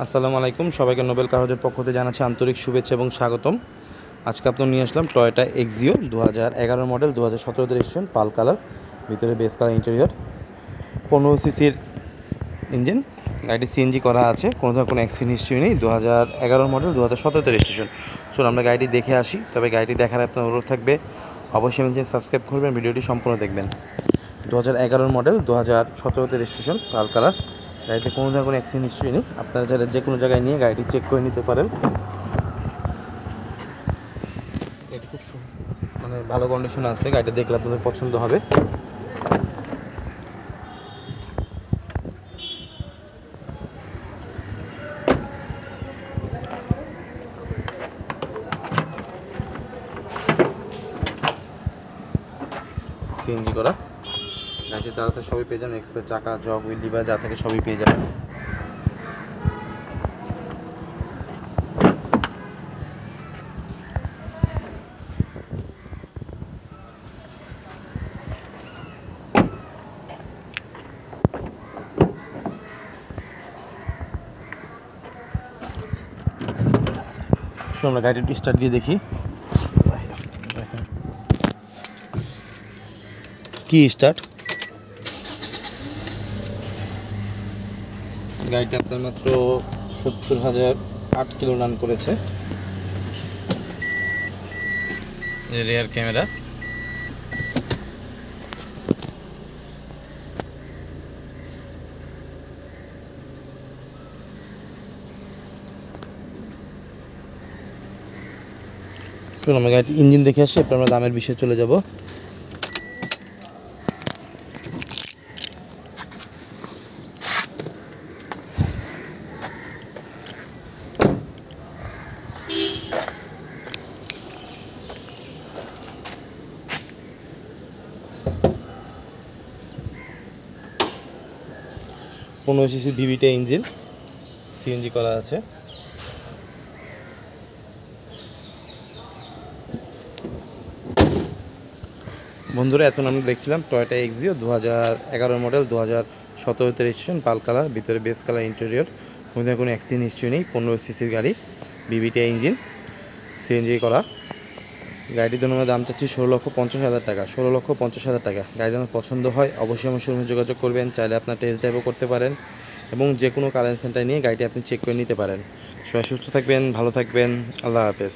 আসসালামু আলাইকুম, সবাইকে নোবেল কার হাউজের পক্ষ থেকে জানাচ্ছি আন্তরিক শুভেচ্ছা এবং স্বাগতম। আজকে আপনার নিয়ে আসলাম টয়োটা এক্সিও 2011 মডেল, 2017 রেজিস্ট্রেশন, পাল কালার, ভিতরে বেস কালার ইন্টেরিয়র, 15 সিসির ইঞ্জিন। গাড়িটি সিএনজি করা আছে, কোনো ধরনের কোনো অ্যাক্সিডেন্ট হিস্ট্রি নেই। 2011 মডেল, 2017 রেজিস্ট্রেশন। চলুন আমরা গাড়িটি দেখে আসি। তবে গাড়িটি দেখার আপনার অনুরোধ থাকবে, অবশ্যই চ্যানেল সাবস্ক্রাইব করবেন, ভিডিওটি সম্পূর্ণ দেখবেন। 2011 মডেল, 2017 রেজিস্ট্রেশন, পাল কালার। গাড়িতে কোনো ধরনের কোনো অ্যাক্সিডেন্ট হিস্ট্রি নেই। আপনারা চাইলে যে কোনো জায়গায় নিয়ে গাড়িটি চেক করে নিতে পারেন। এটি খুব ভালো কন্ডিশন আছে, গাড়িটা দেখলে আপনাদের পছন্দ হবে। সিএনজি করা গাড়িটি চালাতে সবই পেয়ে যাবেন। এক্সপ্রেস চাকা, জগ, হুইল লিভার যা থাকে সবই পেয়ে যাবেন। আমরা গাড়িটি স্টার্ট দিয়ে দেখি। কি স্টার্ট, গাড়িটা আপনার মাত্র 70,008 কিলো রান করেছে। রিয়ার ক্যামেরা, চলুন আমরা গাড়িটি ইঞ্জিন দেখে আসি, এরপর আমরা দামের বিষয়ে চলে যাব। পনেরো সিসি ভিভিটা ইঞ্জিন, সিএনজি করা আছে। বন্ধুরা, এখন আমরা দেখছিলাম টয়োটা এক্সিও 2011 মডেল, 2017 রেজিস্ট্রেশন, পাল কালার, ভিতরে বেস কালার ইন্টেরিয়র, কোনো অ্যাক্সিডেন্ট হিস্ট্রি নেই। 15 সিসির গাড়ি, ভিভিটা ইঞ্জিন, সিএনজি করা। গাড়িটির জন্য দাম চাচ্ছি 16,50,000 টাকা। 16,50,000 টাকা। গাড়ি আমার পছন্দ হয় অবশ্যই আমার শোরুমে যোগাযোগ করবেন। চাইলে আপনার টেস্ট ড্রাইভও করতে পারেন এবং যে কোনো কারেন্ট সেন্টার নিয়ে গাড়িটি আপনি চেক করে নিতে পারেন। সবাই সুস্থ থাকবেন, ভালো থাকবেন। আল্লাহ হাফেজ।